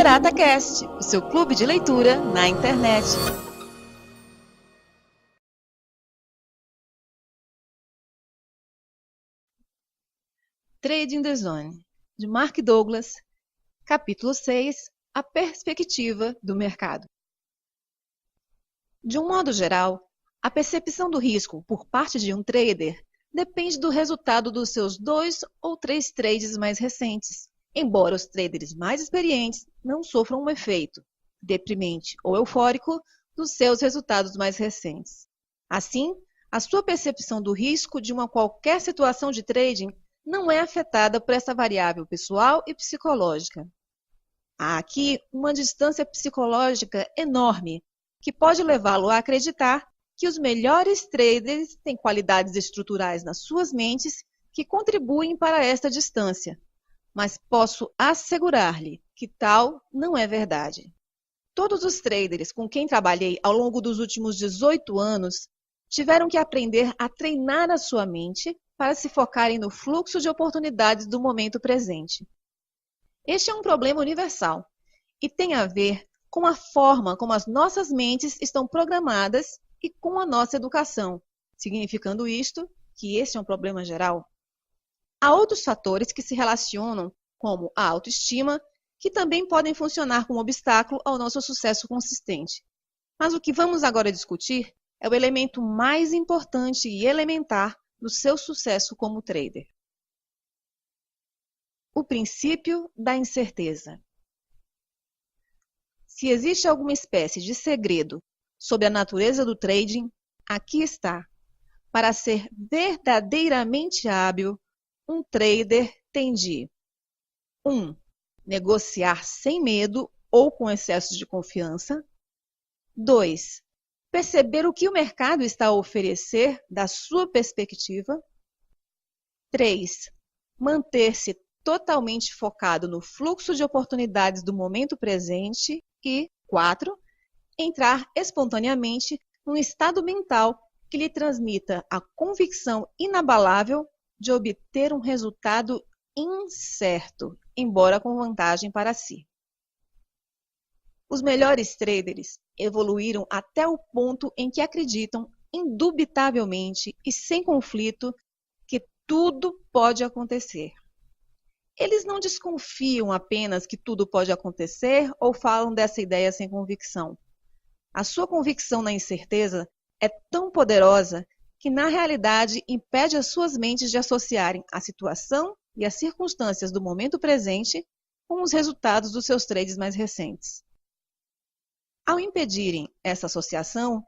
LiterataCast, o seu clube de leitura na internet. Trade in the Zone, de Mark Douglas, capítulo 6, a perspectiva do mercado. De um modo geral, a percepção do risco por parte de um trader depende do resultado dos seus 2 ou 3 trades mais recentes, embora os traders mais experientes não sofram um efeito deprimente ou eufórico dos seus resultados mais recentes. Assim, a sua percepção do risco de uma qualquer situação de trading não é afetada por essa variável pessoal e psicológica. Há aqui uma distância psicológica enorme que pode levá-lo a acreditar que os melhores traders têm qualidades estruturais nas suas mentes que contribuem para esta distância, mas posso assegurar-lhe que tal não é verdade. Todos os traders com quem trabalhei ao longo dos últimos 18 anos tiveram que aprender a treinar a sua mente para se focarem no fluxo de oportunidades do momento presente. Este é um problema universal e tem a ver com a forma como as nossas mentes estão programadas e com a nossa educação, significando isto que esse é um problema geral. Há outros fatores que se relacionam, como a autoestima, que também podem funcionar como obstáculo ao nosso sucesso consistente. Mas o que vamos agora discutir é o elemento mais importante e elementar do seu sucesso como trader. O princípio da incerteza. Se existe alguma espécie de segredo sobre a natureza do trading, aqui está. Para ser verdadeiramente hábil, um trader tem de 1. Negociar sem medo ou com excesso de confiança. 2. Perceber o que o mercado está a oferecer da sua perspectiva. 3. Manter-se totalmente focado no fluxo de oportunidades do momento presente. E 4. Entrar espontaneamente num estado mental que lhe transmita a convicção inabalável de obter um resultado incerto, embora com vantagem para si. Os melhores traders evoluíram até o ponto em que acreditam indubitavelmente e sem conflito que tudo pode acontecer. Eles não desconfiam apenas que tudo pode acontecer ou falam dessa ideia sem convicção. A sua convicção na incerteza é tão poderosa que, na realidade, impede as suas mentes de associarem a situação e as circunstâncias do momento presente com os resultados dos seus trades mais recentes. Ao impedirem essa associação,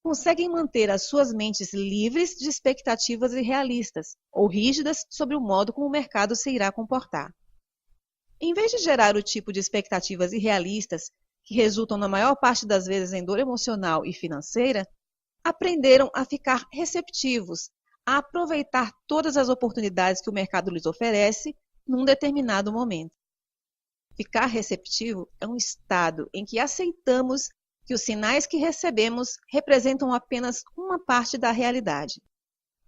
conseguem manter as suas mentes livres de expectativas irrealistas ou rígidas sobre o modo como o mercado se irá comportar. Em vez de gerar o tipo de expectativas irrealistas que resultam na maior parte das vezes em dor emocional e financeira, aprenderam a ficar receptivos, a aproveitar todas as oportunidades que o mercado lhes oferece num determinado momento. Ficar receptivo é um estado em que aceitamos que os sinais que recebemos representam apenas uma parte da realidade.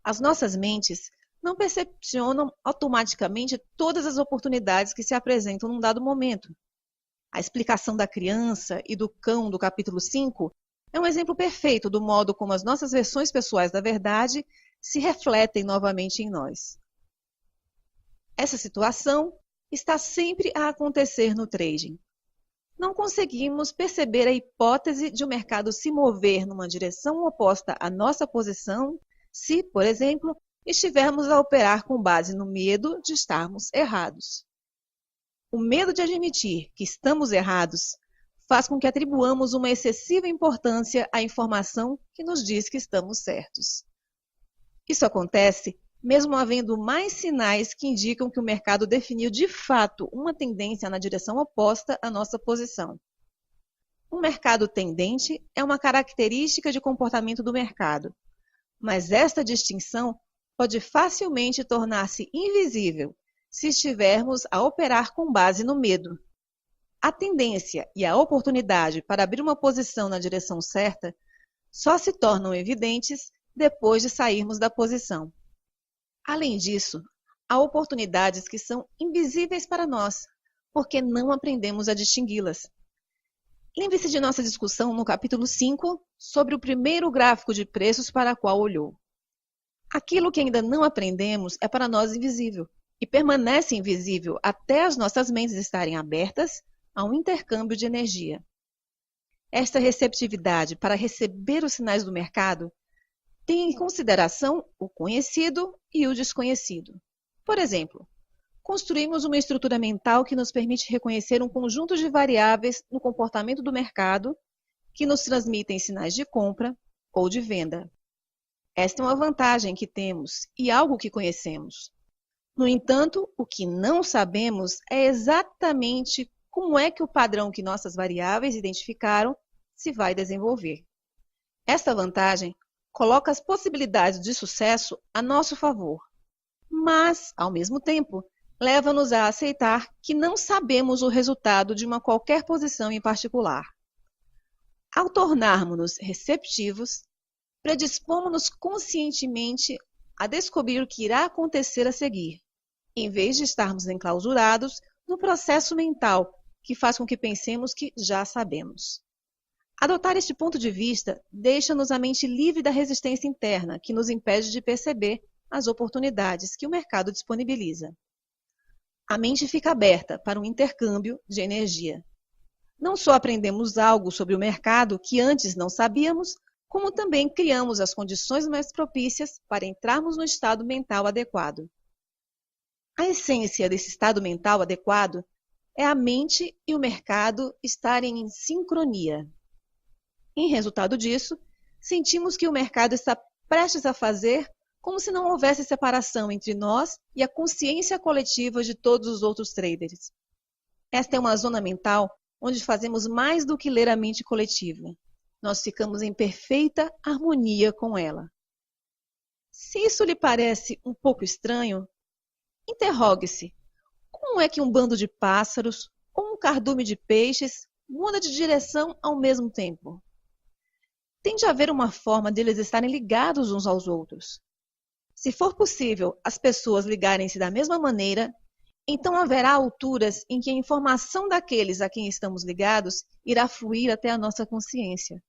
As nossas mentes não percepcionam automaticamente todas as oportunidades que se apresentam num dado momento. A explicação da criança e do cão do capítulo 5 é um exemplo perfeito do modo como as nossas versões pessoais da verdade se refletem novamente em nós. Essa situação está sempre a acontecer no trading. Não conseguimos perceber a hipótese de o mercado se mover numa direção oposta à nossa posição se, por exemplo, estivermos a operar com base no medo de estarmos errados. O medo de admitir que estamos errados faz com que atribuamos uma excessiva importância à informação que nos diz que estamos certos. Isso acontece mesmo havendo mais sinais que indicam que o mercado definiu de fato uma tendência na direção oposta à nossa posição. Um mercado tendente é uma característica de comportamento do mercado, mas esta distinção pode facilmente tornar-se invisível se estivermos a operar com base no medo. A tendência e a oportunidade para abrir uma posição na direção certa só se tornam evidentes depois de sairmos da posição. Além disso, há oportunidades que são invisíveis para nós, porque não aprendemos a distingui-las. Lembre-se de nossa discussão no capítulo 5 sobre o primeiro gráfico de preços para o qual olhou. Aquilo que ainda não aprendemos é para nós invisível e permanece invisível até as nossas mentes estarem abertas a um intercâmbio de energia. Esta receptividade para receber os sinais do mercado tem em consideração o conhecido e o desconhecido. Por exemplo, construímos uma estrutura mental que nos permite reconhecer um conjunto de variáveis no comportamento do mercado que nos transmitem sinais de compra ou de venda. Esta é uma vantagem que temos e algo que conhecemos. No entanto, o que não sabemos é exatamente como é que o padrão que nossas variáveis identificaram se vai desenvolver. Esta vantagem coloca as possibilidades de sucesso a nosso favor, mas, ao mesmo tempo, leva-nos a aceitar que não sabemos o resultado de uma qualquer posição em particular. Ao tornarmos-nos receptivos, predispomos-nos conscientemente a descobrir o que irá acontecer a seguir, em vez de estarmos enclausurados no processo mental que faz com que pensemos que já sabemos. Adotar este ponto de vista deixa-nos a mente livre da resistência interna que nos impede de perceber as oportunidades que o mercado disponibiliza. A mente fica aberta para um intercâmbio de energia. Não só aprendemos algo sobre o mercado que antes não sabíamos, como também criamos as condições mais propícias para entrarmos no estado mental adequado. A essência desse estado mental adequado é a mente e o mercado estarem em sincronia. Em resultado disso, sentimos que o mercado está prestes a fazer como se não houvesse separação entre nós e a consciência coletiva de todos os outros traders. Esta é uma zona mental onde fazemos mais do que ler a mente coletiva. Nós ficamos em perfeita harmonia com ela. Se isso lhe parece um pouco estranho, interrogue-se: como é que um bando de pássaros ou um cardume de peixes muda de direção ao mesmo tempo? Tem de haver uma forma deles estarem ligados uns aos outros. Se for possível as pessoas ligarem-se da mesma maneira, então haverá alturas em que a informação daqueles a quem estamos ligados irá fluir até a nossa consciência.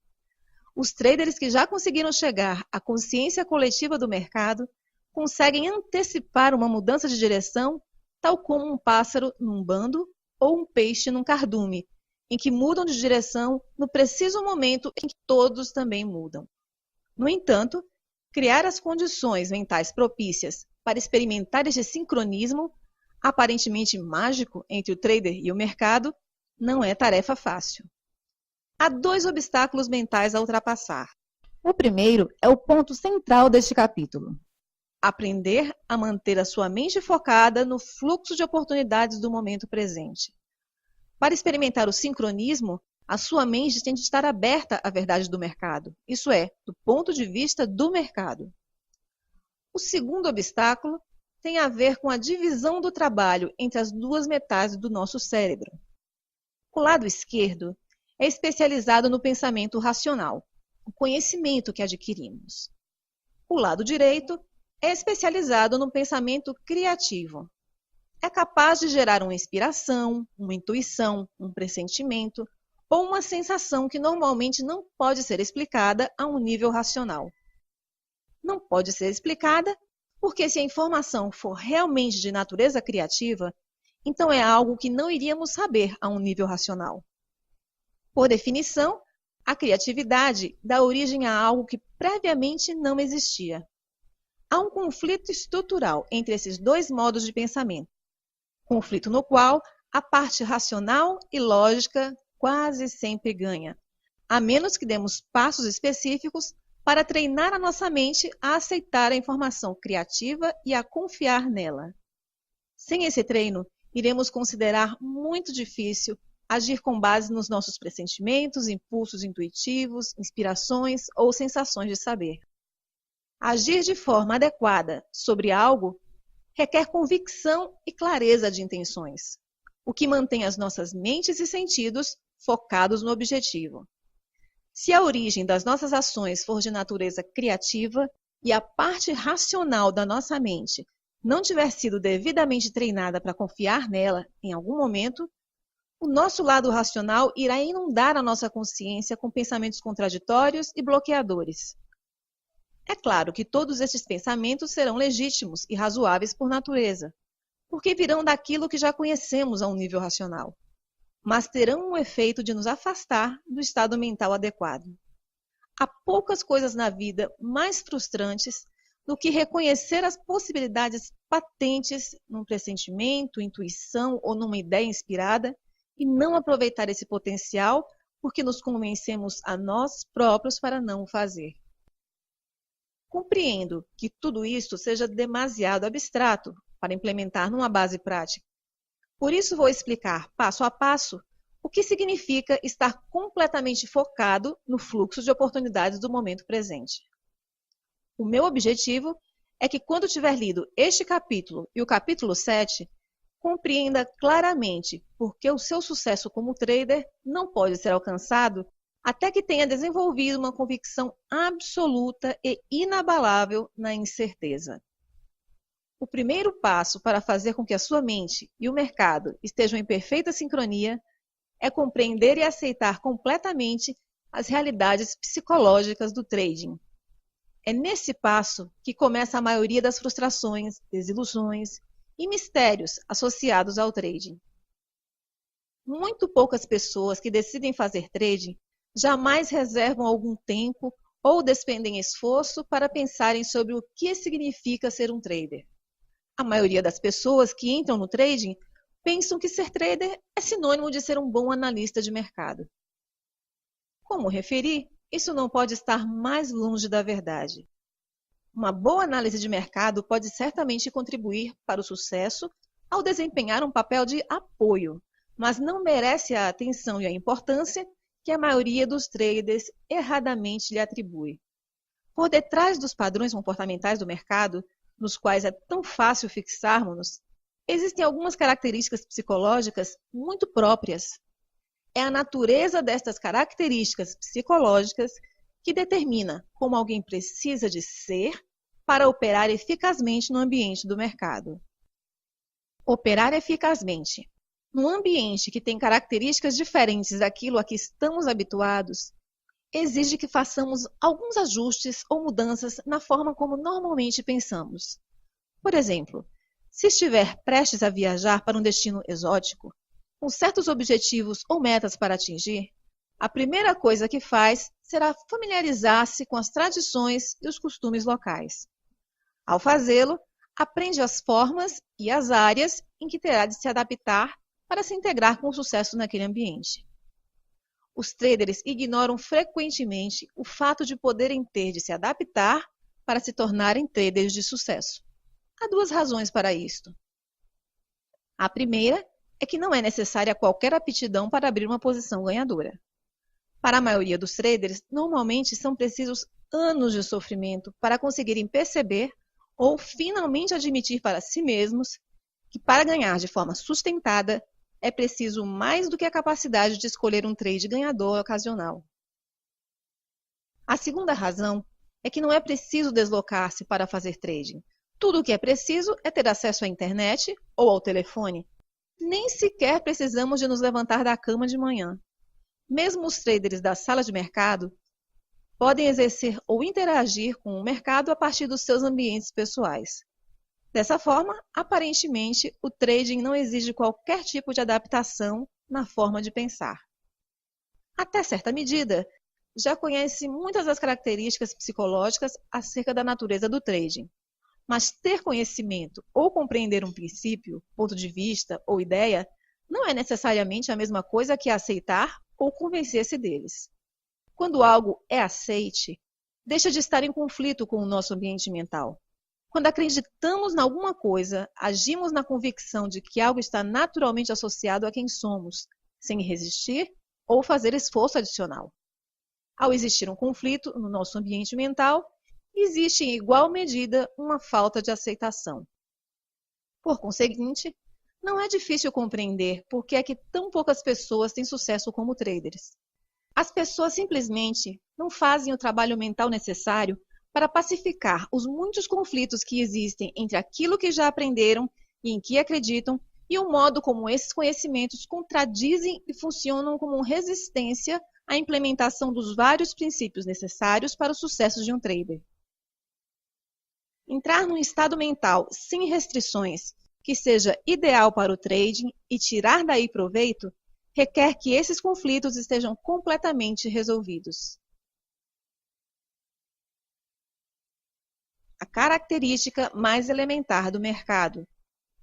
Os traders que já conseguiram chegar à consciência coletiva do mercado conseguem antecipar uma mudança de direção, tal como um pássaro num bando ou um peixe num cardume, em que mudam de direção no preciso momento em que todos também mudam. No entanto, criar as condições mentais propícias para experimentar este sincronismo, aparentemente mágico entre o trader e o mercado, não é tarefa fácil. Há 2 obstáculos mentais a ultrapassar. O primeiro é o ponto central deste capítulo: aprender a manter a sua mente focada no fluxo de oportunidades do momento presente. Para experimentar o sincronismo, a sua mente tem de estar aberta à verdade do mercado, isso é, do ponto de vista do mercado. O segundo obstáculo tem a ver com a divisão do trabalho entre as 2 metades do nosso cérebro. O lado esquerdo é especializado no pensamento racional, o conhecimento que adquirimos. O lado direito é especializado no pensamento criativo. É capaz de gerar uma inspiração, uma intuição, um pressentimento ou uma sensação que normalmente não pode ser explicada a um nível racional. Não pode ser explicada porque, se a informação for realmente de natureza criativa, então é algo que não iríamos saber a um nível racional. Por definição, a criatividade dá origem a algo que previamente não existia. Há um conflito estrutural entre esses 2 modos de pensamento, conflito no qual a parte racional e lógica quase sempre ganha, a menos que demos passos específicos para treinar a nossa mente a aceitar a informação criativa e a confiar nela. Sem esse treino, iremos considerar muito difícil agir com base nos nossos pressentimentos, impulsos intuitivos, inspirações ou sensações de saber. Agir de forma adequada sobre algo requer convicção e clareza de intenções, o que mantém as nossas mentes e sentidos focados no objetivo. Se a origem das nossas ações for de natureza criativa e a parte racional da nossa mente não tiver sido devidamente treinada para confiar nela em algum momento, O nosso lado racional irá inundar a nossa consciência com pensamentos contraditórios e bloqueadores. É claro que todos estes pensamentos serão legítimos e razoáveis por natureza, porque virão daquilo que já conhecemos a um nível racional, mas terão um efeito de nos afastar do estado mental adequado. Há poucas coisas na vida mais frustrantes do que reconhecer as possibilidades patentes num pressentimento, intuição ou numa ideia inspirada e não aproveitar esse potencial porque nos convencemos a nós próprios para não o fazer. Compreendo que tudo isso seja demasiado abstrato para implementar numa base prática. Por isso vou explicar, passo a passo, o que significa estar completamente focado no fluxo de oportunidades do momento presente. O meu objetivo é que quando tiver lido este capítulo e o capítulo 7, compreenda claramente por que o seu sucesso como trader não pode ser alcançado até que tenha desenvolvido uma convicção absoluta e inabalável na incerteza. O primeiro passo para fazer com que a sua mente e o mercado estejam em perfeita sincronia é compreender e aceitar completamente as realidades psicológicas do trading. É nesse passo que começa a maioria das frustrações, desilusões e mistérios associados ao trading. Muito poucas pessoas que decidem fazer trading jamais reservam algum tempo ou despendem esforço para pensarem sobre o que significa ser um trader. A maioria das pessoas que entram no trading pensam que ser trader é sinônimo de ser um bom analista de mercado. Como referi, isso não pode estar mais longe da verdade. Uma boa análise de mercado pode certamente contribuir para o sucesso ao desempenhar um papel de apoio, mas não merece a atenção e a importância que a maioria dos traders erradamente lhe atribui. Por detrás dos padrões comportamentais do mercado, nos quais é tão fácil fixarmos-nos, existem algumas características psicológicas muito próprias. É a natureza destas características psicológicas que determina como alguém precisa de ser para operar eficazmente no ambiente do mercado. Operar eficazmente num ambiente que tem características diferentes daquilo a que estamos habituados, exige que façamos alguns ajustes ou mudanças na forma como normalmente pensamos. Por exemplo, se estiver prestes a viajar para um destino exótico, com certos objetivos ou metas para atingir, a primeira coisa que faz será familiarizar-se com as tradições e os costumes locais. Ao fazê-lo, aprende as formas e as áreas em que terá de se adaptar para se integrar com sucesso naquele ambiente. Os traders ignoram frequentemente o fato de poderem ter de se adaptar para se tornarem traders de sucesso. Há duas razões para isto. A primeira é que não é necessária qualquer aptidão para abrir uma posição ganhadora. Para a maioria dos traders, normalmente são precisos anos de sofrimento para conseguirem perceber ou finalmente admitir para si mesmos que para ganhar de forma sustentada é preciso mais do que a capacidade de escolher um trade ganhador ocasional. A segunda razão é que não é preciso deslocar-se para fazer trading. Tudo o que é preciso é ter acesso à internet ou ao telefone. Nem sequer precisamos de nos levantar da cama de manhã. Mesmo os traders da sala de mercado podem exercer ou interagir com o mercado a partir dos seus ambientes pessoais. Dessa forma, aparentemente, o trading não exige qualquer tipo de adaptação na forma de pensar. Até certa medida, já conhece muitas das características psicológicas acerca da natureza do trading. Mas ter conhecimento ou compreender um princípio, ponto de vista ou ideia não é necessariamente a mesma coisa que aceitar ou convencer-se deles. Quando algo é aceite, deixa de estar em conflito com o nosso ambiente mental. Quando acreditamos em alguma coisa, agimos na convicção de que algo está naturalmente associado a quem somos, sem resistir ou fazer esforço adicional. Ao existir um conflito no nosso ambiente mental, existe em igual medida uma falta de aceitação. Por conseguinte, não é difícil compreender por que é que tão poucas pessoas têm sucesso como traders. As pessoas simplesmente não fazem o trabalho mental necessário para pacificar os muitos conflitos que existem entre aquilo que já aprenderam e em que acreditam e o modo como esses conhecimentos contradizem e funcionam como resistência à implementação dos vários princípios necessários para o sucesso de um trader. Entrar num estado mental sem restrições, que seja ideal para o trading e tirar daí proveito, requer que esses conflitos estejam completamente resolvidos. A característica mais elementar do mercado: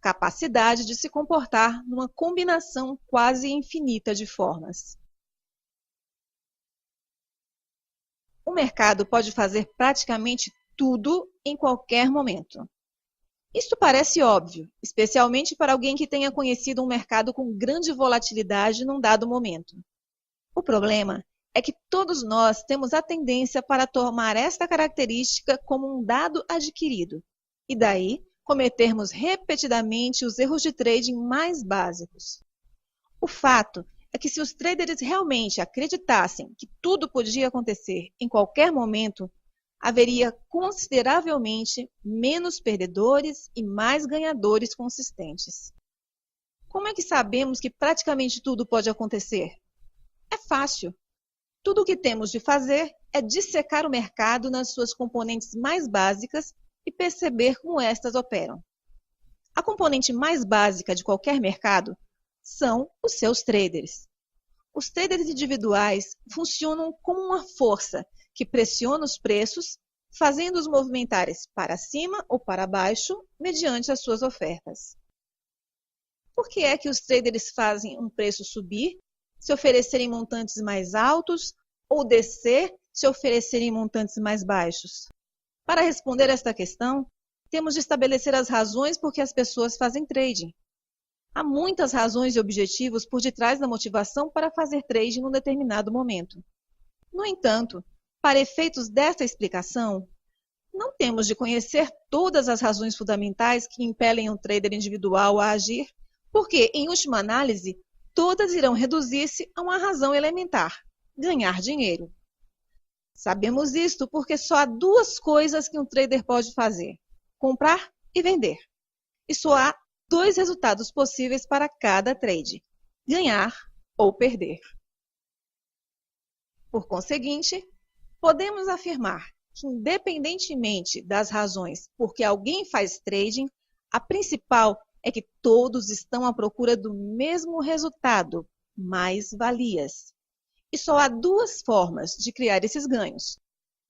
capacidade de se comportar numa combinação quase infinita de formas. O mercado pode fazer praticamente tudo em qualquer momento. Isto parece óbvio, especialmente para alguém que tenha conhecido um mercado com grande volatilidade num dado momento. O problema é que todos nós temos a tendência para tomar esta característica como um dado adquirido, e daí cometermos repetidamente os erros de trading mais básicos. O fato é que se os traders realmente acreditassem que tudo podia acontecer em qualquer momento, haveria consideravelmente menos perdedores e mais ganhadores consistentes. Como é que sabemos que praticamente tudo pode acontecer? É fácil. Tudo o que temos de fazer é dissecar o mercado nas suas componentes mais básicas e perceber como estas operam. A componente mais básica de qualquer mercado são os seus traders. Os traders individuais funcionam como uma força que pressiona os preços, fazendo-os movimentarem para cima ou para baixo mediante as suas ofertas. Por que é que os traders fazem um preço subir se oferecerem montantes mais altos ou descer se oferecerem montantes mais baixos? Para responder esta questão, temos de estabelecer as razões por que as pessoas fazem trading. Há muitas razões e objetivos por detrás da motivação para fazer trading num determinado momento. No entanto, para efeitos desta explicação, não temos de conhecer todas as razões fundamentais que impelem um trader individual a agir, porque, em última análise, todas irão reduzir-se a uma razão elementar: ganhar dinheiro. Sabemos isto porque só há duas coisas que um trader pode fazer: comprar e vender. E só há dois resultados possíveis para cada trade: ganhar ou perder. Por conseguinte, podemos afirmar que, independentemente das razões por que alguém faz trading, a principal é que todos estão à procura do mesmo resultado: mais-valias. E só há duas formas de criar esses ganhos: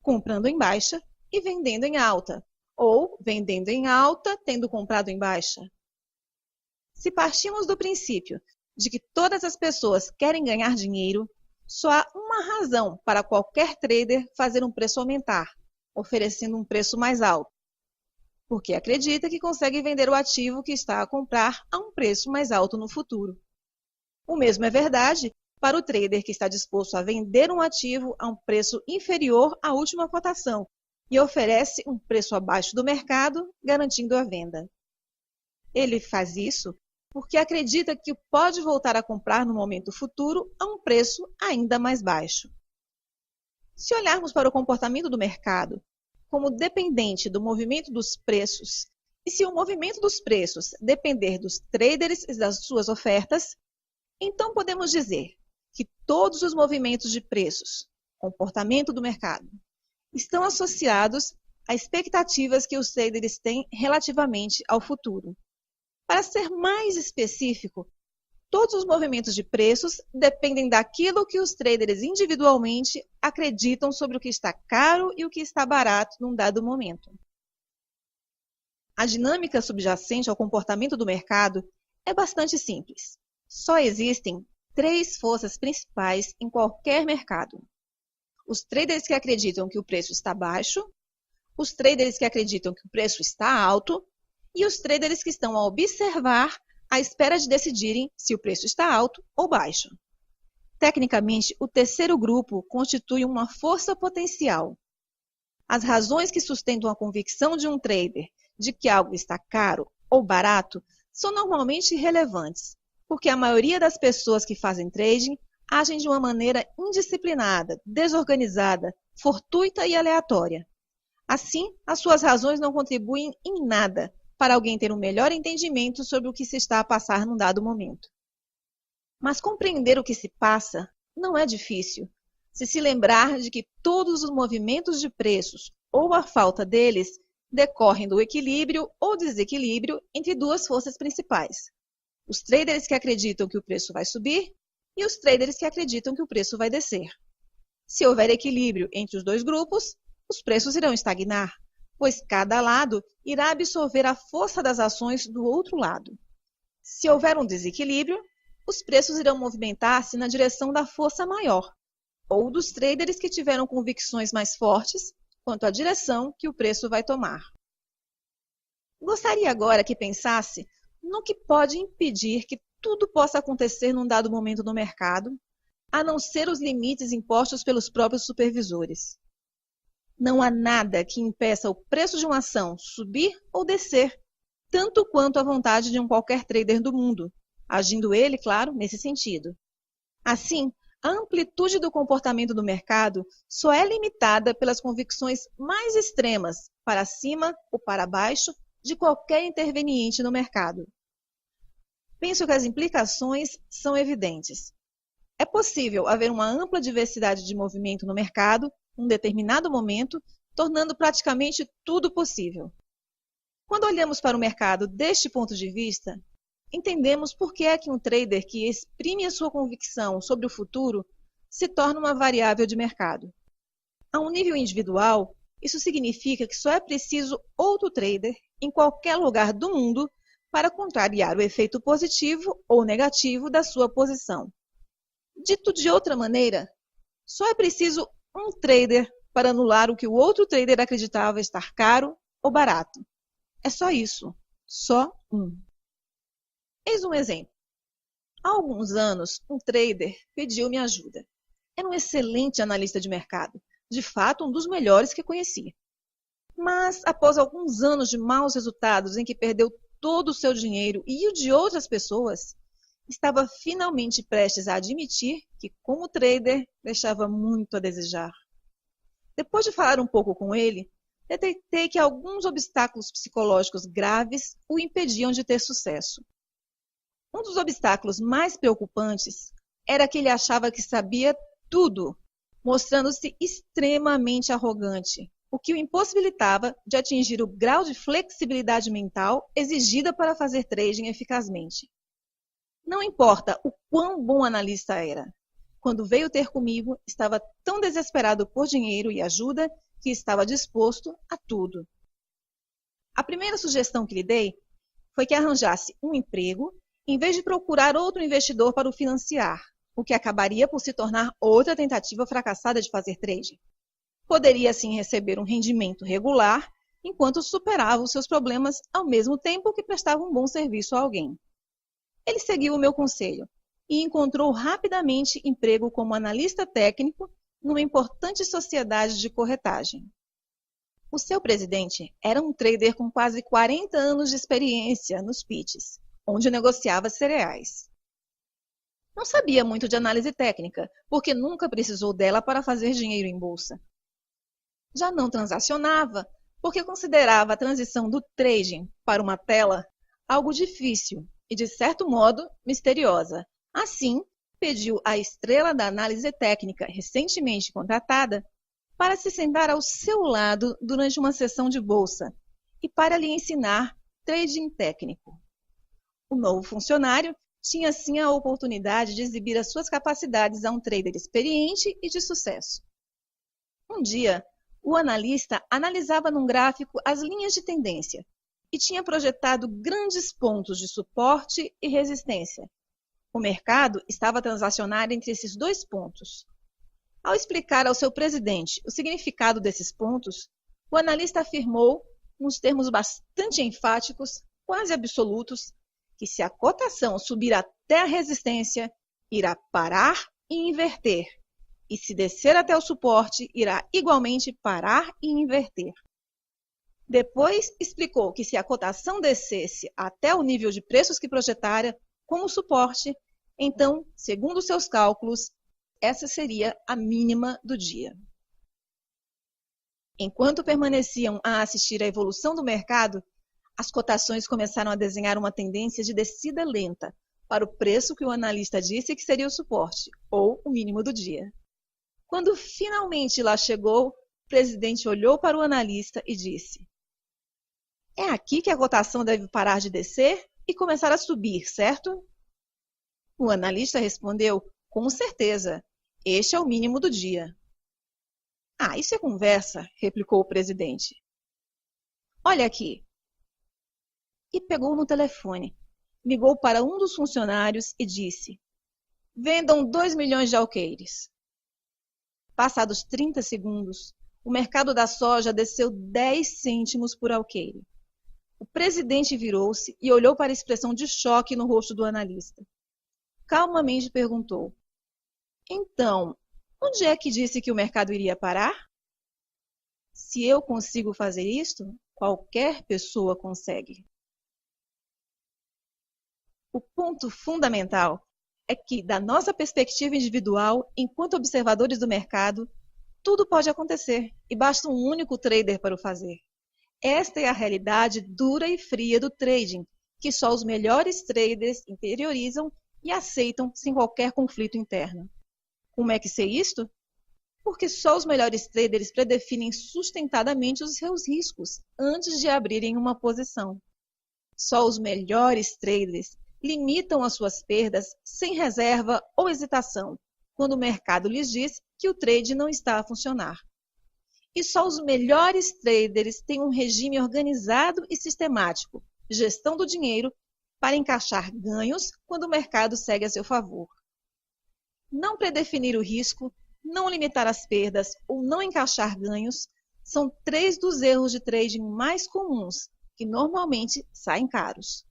comprando em baixa e vendendo em alta, ou vendendo em alta tendo comprado em baixa. Se partimos do princípio de que todas as pessoas querem ganhar dinheiro, só há uma razão para qualquer trader fazer um preço aumentar, oferecendo um preço mais alto: porque acredita que consegue vender o ativo que está a comprar a um preço mais alto no futuro. O mesmo é verdade para o trader que está disposto a vender um ativo a um preço inferior à última cotação e oferece um preço abaixo do mercado, garantindo a venda. Ele faz isso porque acredita que pode voltar a comprar no momento futuro a um preço ainda mais baixo. Se olharmos para o comportamento do mercado como dependente do movimento dos preços, e se o movimento dos preços depender dos traders e das suas ofertas, então podemos dizer que todos os movimentos de preços, comportamento do mercado, estão associados a expectativas que os traders têm relativamente ao futuro. Para ser mais específico, todos os movimentos de preços dependem daquilo que os traders individualmente acreditam sobre o que está caro e o que está barato num dado momento. A dinâmica subjacente ao comportamento do mercado é bastante simples. Só existem três forças principais em qualquer mercado: os traders que acreditam que o preço está baixo, os traders que acreditam que o preço está alto e os traders que estão a observar à espera de decidirem se o preço está alto ou baixo. Tecnicamente, o terceiro grupo constitui uma força potencial. As razões que sustentam a convicção de um trader de que algo está caro ou barato são normalmente irrelevantes, porque a maioria das pessoas que fazem trading agem de uma maneira indisciplinada, desorganizada, fortuita e aleatória. Assim, as suas razões não contribuem em nada para alguém ter um melhor entendimento sobre o que se está a passar num dado momento. Mas compreender o que se passa não é difícil, se lembrar de que todos os movimentos de preços, ou a falta deles, decorrem do equilíbrio ou desequilíbrio entre duas forças principais: os traders que acreditam que o preço vai subir e os traders que acreditam que o preço vai descer. Se houver equilíbrio entre os dois grupos, os preços irão estagnar, pois cada lado irá absorver a força das ações do outro lado. Se houver um desequilíbrio, os preços irão movimentar-se na direção da força maior, ou dos traders que tiveram convicções mais fortes quanto à direção que o preço vai tomar. Gostaria agora que pensasse no que pode impedir que tudo possa acontecer num dado momento no mercado, a não ser os limites impostos pelos próprios supervisores. Não há nada que impeça o preço de uma ação subir ou descer, tanto quanto a vontade de um qualquer trader do mundo, agindo ele, claro, nesse sentido. Assim, a amplitude do comportamento do mercado só é limitada pelas convicções mais extremas, para cima ou para baixo, de qualquer interveniente no mercado. Penso que as implicações são evidentes. É possível haver uma ampla diversidade de movimento no mercado, num determinado momento, tornando praticamente tudo possível. Quando olhamos para o mercado deste ponto de vista, entendemos por que é que um trader que exprime a sua convicção sobre o futuro se torna uma variável de mercado. A um nível individual, isso significa que só é preciso outro trader em qualquer lugar do mundo para contrariar o efeito positivo ou negativo da sua posição. Dito de outra maneira, só é preciso um trader para anular o que o outro trader acreditava estar caro ou barato. É só isso, só um. Eis um exemplo. Há alguns anos, um trader pediu-me ajuda. Era um excelente analista de mercado, de fato um dos melhores que conheci. Mas, após alguns anos de maus resultados em que perdeu todo o seu dinheiro e o de outras pessoas, estava finalmente prestes a admitir que, como trader, deixava muito a desejar. Depois de falar um pouco com ele, detectei que alguns obstáculos psicológicos graves o impediam de ter sucesso. Um dos obstáculos mais preocupantes era que ele achava que sabia tudo, mostrando-se extremamente arrogante, o que o impossibilitava de atingir o grau de flexibilidade mental exigida para fazer trading eficazmente. Não importa o quão bom analista era. Quando veio ter comigo, estava tão desesperado por dinheiro e ajuda que estava disposto a tudo. A primeira sugestão que lhe dei foi que arranjasse um emprego em vez de procurar outro investidor para o financiar, o que acabaria por se tornar outra tentativa fracassada de fazer trading. Poderia assim receber um rendimento regular enquanto superava os seus problemas ao mesmo tempo que prestava um bom serviço a alguém. Ele seguiu o meu conselho e encontrou rapidamente emprego como analista técnico numa importante sociedade de corretagem. O seu presidente era um trader com quase 40 anos de experiência nos pits, onde negociava cereais. Não sabia muito de análise técnica, porque nunca precisou dela para fazer dinheiro em bolsa. Já não transacionava, porque considerava a transição do trading para uma tela algo difícil e, de certo modo, misteriosa. Assim, pediu à estrela da análise técnica recentemente contratada para se sentar ao seu lado durante uma sessão de bolsa e para lhe ensinar trading técnico. O novo funcionário tinha assim a oportunidade de exibir as suas capacidades a um trader experiente e de sucesso. Um dia, o analista analisava num gráfico as linhas de tendência e tinha projetado grandes pontos de suporte e resistência. O mercado estava a transacionar entre esses dois pontos. Ao explicar ao seu presidente o significado desses pontos, o analista afirmou, nos termos bastante enfáticos, quase absolutos, que se a cotação subir até a resistência, irá parar e inverter, e se descer até o suporte, irá igualmente parar e inverter. Depois explicou que se a cotação descesse até o nível de preços que projetara como suporte, então, segundo seus cálculos, essa seria a mínima do dia. Enquanto permaneciam a assistir à evolução do mercado, As cotações começaram a desenhar uma tendência de descida lenta para o preço que o analista disse que seria o suporte, ou o mínimo do dia. Quando finalmente lá chegou, o presidente olhou para o analista e disse: "É aqui que a cotação deve parar de descer e começar a subir, certo?" O analista respondeu: "Com certeza, este é o mínimo do dia." "Ah, isso é conversa", replicou o presidente. "Olha aqui." E pegou no telefone, ligou para um dos funcionários e disse: "Vendam 2 milhões de alqueires." Passados 30 segundos, o mercado da soja desceu 10 cêntimos por alqueire. O presidente virou-se e olhou para a expressão de choque no rosto do analista. Calmamente perguntou: "Então, onde é que disse que o mercado iria parar?" "Se eu consigo fazer isto, qualquer pessoa consegue." O ponto fundamental é que, da nossa perspectiva individual, enquanto observadores do mercado, tudo pode acontecer e basta um único trader para o fazer. Esta é a realidade dura e fria do trading, que só os melhores traders interiorizam e aceitam sem qualquer conflito interno. Como é que sei isto? Porque só os melhores traders predefinem sustentadamente os seus riscos antes de abrirem uma posição. Só os melhores traders limitam as suas perdas sem reserva ou hesitação, quando o mercado lhes diz que o trade não está a funcionar. E só os melhores traders têm um regime organizado e sistemático, gestão do dinheiro, para encaixar ganhos quando o mercado segue a seu favor. Não predefinir o risco, não limitar as perdas ou não encaixar ganhos são 3 dos erros de trading mais comuns, que normalmente saem caros.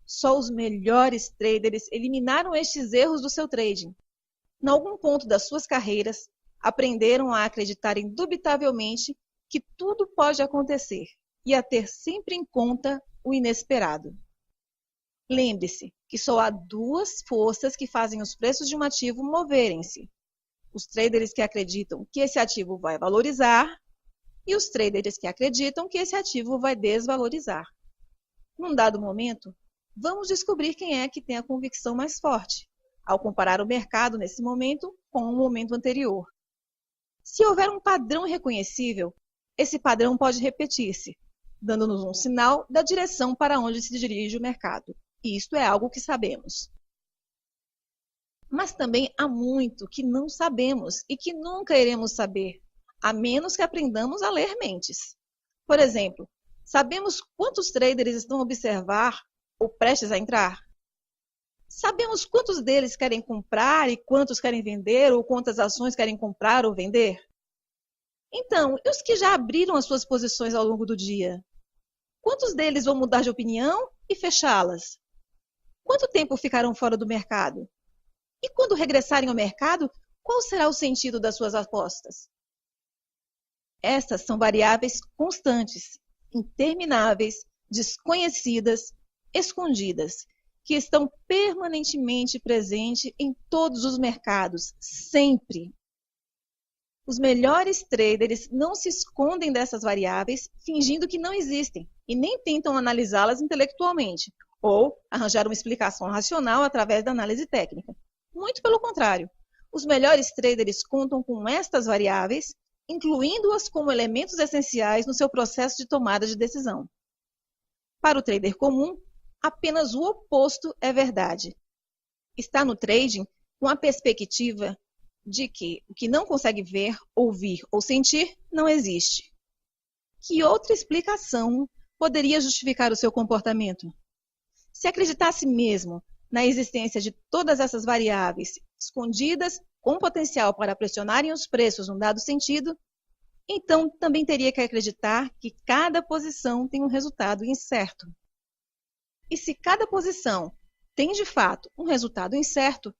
Só os melhores traders eliminaram estes erros do seu trading. Em algum ponto das suas carreiras, aprenderam a acreditar indubitavelmente que tudo pode acontecer e a ter sempre em conta o inesperado. Lembre-se que só há 2 forças que fazem os preços de um ativo moverem-se: os traders que acreditam que esse ativo vai valorizar e os traders que acreditam que esse ativo vai desvalorizar. Num dado momento, vamos descobrir quem é que tem a convicção mais forte, ao comparar o mercado nesse momento com o momento anterior. Se houver um padrão reconhecível, esse padrão pode repetir-se, dando-nos um sinal da direção para onde se dirige o mercado. E isto é algo que sabemos. Mas também há muito que não sabemos e que nunca iremos saber, a menos que aprendamos a ler mentes. Por exemplo, sabemos quantos traders estão a observar ou prestes a entrar? Sabemos quantos deles querem comprar e quantos querem vender, ou quantas ações querem comprar ou vender? Então, e os que já abriram as suas posições ao longo do dia? Quantos deles vão mudar de opinião e fechá-las? Quanto tempo ficarão fora do mercado? E quando regressarem ao mercado, qual será o sentido das suas apostas? Estas são variáveis constantes, intermináveis, desconhecidas, escondidas, que estão permanentemente presentes em todos os mercados, sempre. Os melhores traders não se escondem dessas variáveis, fingindo que não existem, e nem tentam analisá-las intelectualmente, ou arranjar uma explicação racional através da análise técnica. Muito pelo contrário, os melhores traders contam com estas variáveis, incluindo-as como elementos essenciais no seu processo de tomada de decisão. Para o trader comum, apenas o oposto é verdade. Está no trading com a perspectiva de que o que não consegue ver, ouvir ou sentir não existe. Que outra explicação poderia justificar o seu comportamento? Se acreditasse mesmo na existência de todas essas variáveis escondidas com potencial para pressionarem os preços num dado sentido, então também teria que acreditar que cada posição tem um resultado incerto. E se cada posição tem de fato um resultado incerto,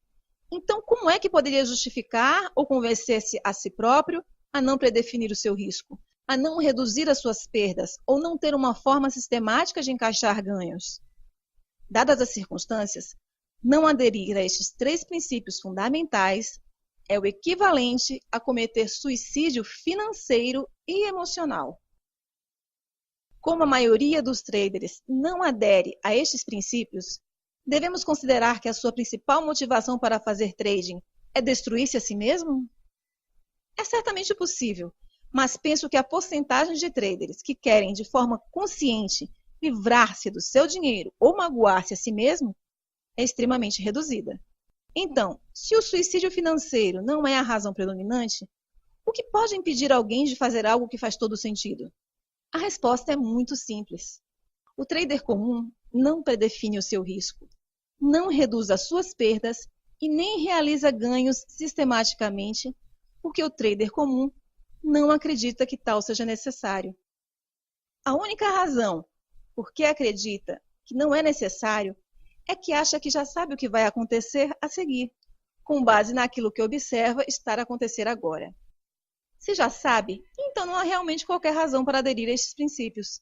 então como é que poderia justificar ou convencer-se a si próprio a não predefinir o seu risco, a não reduzir as suas perdas ou não ter uma forma sistemática de encaixar ganhos? Dadas as circunstâncias, não aderir a estes 3 princípios fundamentais é o equivalente a cometer suicídio financeiro e emocional. Como a maioria dos traders não adere a estes princípios, devemos considerar que a sua principal motivação para fazer trading é destruir-se a si mesmo? É certamente possível, mas penso que a porcentagem de traders que querem de forma consciente livrar-se do seu dinheiro ou magoar-se a si mesmo é extremamente reduzida. Então, se o suicídio financeiro não é a razão predominante, o que pode impedir alguém de fazer algo que faz todo sentido? A resposta é muito simples. O trader comum não predefine o seu risco, não reduz as suas perdas e nem realiza ganhos sistematicamente, porque o trader comum não acredita que tal seja necessário. A única razão por que acredita que não é necessário é que acha que já sabe o que vai acontecer a seguir, com base naquilo que observa estar a acontecer agora. Se já sabe, então não há realmente qualquer razão para aderir a estes princípios.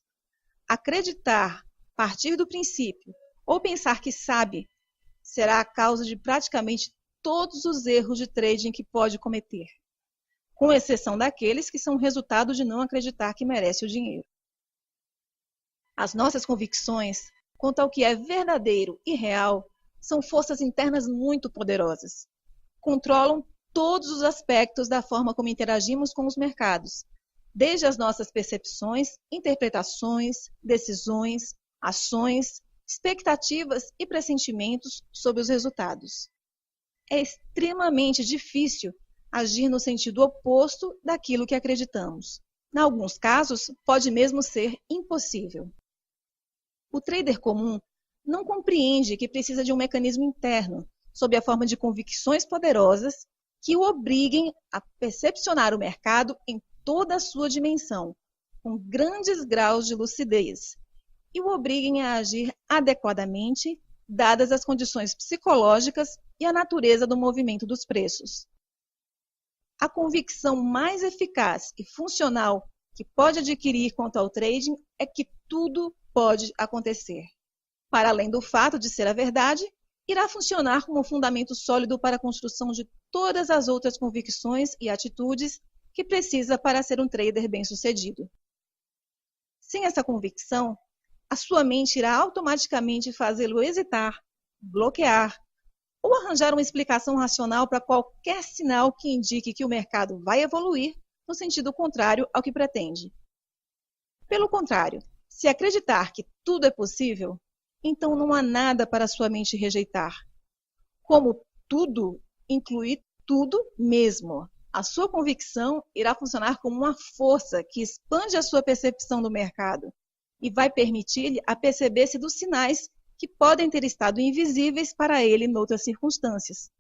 Acreditar, partir do princípio, ou pensar que sabe, será a causa de praticamente todos os erros de trading que pode cometer, com exceção daqueles que são resultado de não acreditar que merece o dinheiro. As nossas convicções quanto ao que é verdadeiro e real são forças internas muito poderosas. Controlam todos os aspectos da forma como interagimos com os mercados, desde as nossas percepções, interpretações, decisões, ações, expectativas e pressentimentos sobre os resultados. É extremamente difícil agir no sentido oposto daquilo que acreditamos. Em alguns casos, pode mesmo ser impossível. O trader comum não compreende que precisa de um mecanismo interno, sob a forma de convicções poderosas, que o obriguem a percepcionar o mercado em toda a sua dimensão, com grandes graus de lucidez, e o obriguem a agir adequadamente, dadas as condições psicológicas e a natureza do movimento dos preços. A convicção mais eficaz e funcional que pode adquirir quanto ao trading é que tudo pode acontecer. Para além do fato de ser a verdade, irá funcionar como um fundamento sólido para a construção de todas as outras convicções e atitudes que precisa para ser um trader bem-sucedido. Sem essa convicção, a sua mente irá automaticamente fazê-lo hesitar, bloquear ou arranjar uma explicação racional para qualquer sinal que indique que o mercado vai evoluir no sentido contrário ao que pretende. Pelo contrário, se acreditar que tudo é possível, então não há nada para sua mente rejeitar. Como tudo inclui tudo mesmo, a sua convicção irá funcionar como uma força que expande a sua percepção do mercado e vai permitir-lhe aperceber-se dos sinais que podem ter estado invisíveis para ele em outras circunstâncias.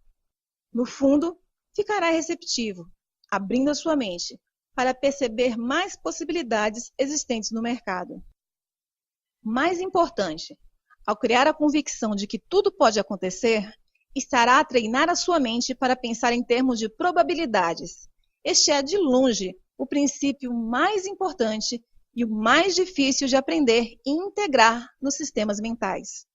No fundo, ficará receptivo, abrindo a sua mente para perceber mais possibilidades existentes no mercado. Mais importante, ao criar a convicção de que tudo pode acontecer, estará a treinar a sua mente para pensar em termos de probabilidades. Este é, de longe, o princípio mais importante e o mais difícil de aprender e integrar nos sistemas mentais.